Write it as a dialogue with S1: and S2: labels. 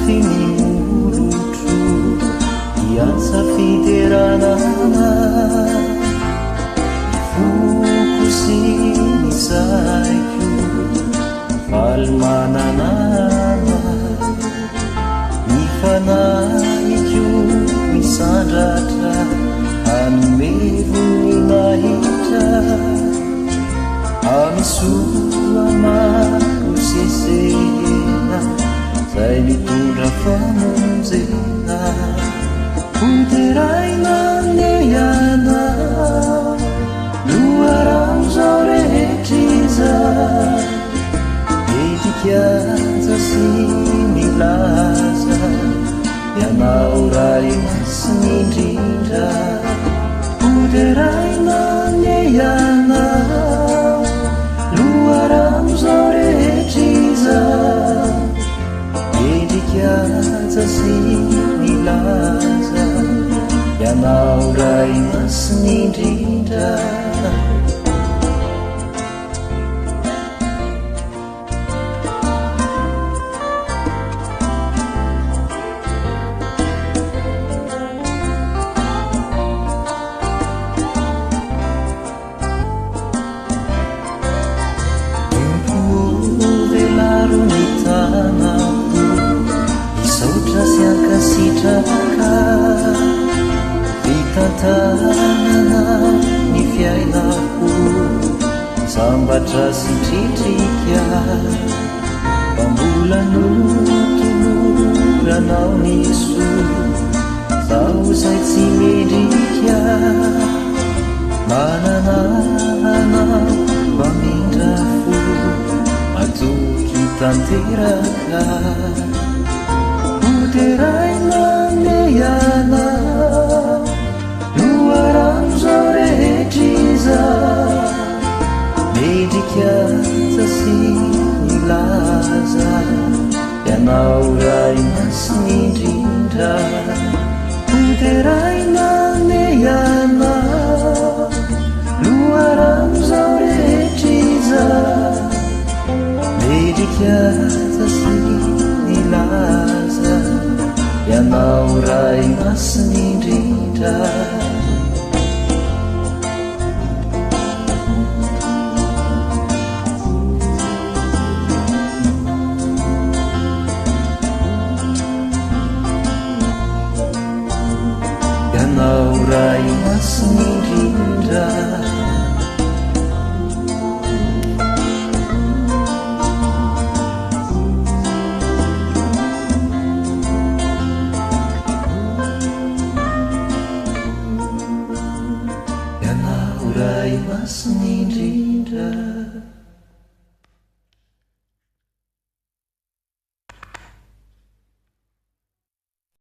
S1: finimolotro iasa fiteranana ifoko sy nisaiko falmananana ifanaiko misandratra anymevony nahitra amisoa maro sesena zay mitondra famonjena hoteraina neyana loarano zao rehetriza etikaza sy milaza ianao ray masiny indrindra hoteraina neyana loarano zao rehetriza etikaza sy milaza ianao ray masiny indrindra sitraka vitantanana ny fiainako sambatra sy tritrika mpambola notoloranao niso zao zay tsy medrika manananao mamindrafo matoky tanteraka hoteraina neyana loarano zao rehetriza medrikaza sy milaza ianao ray masiny indrindra hoteraina neyana loarano zao rehetriza medrikaza sy milaza ianao ray masiny indrindra ianao ray masiny indrindra ianao ray masiny indrindra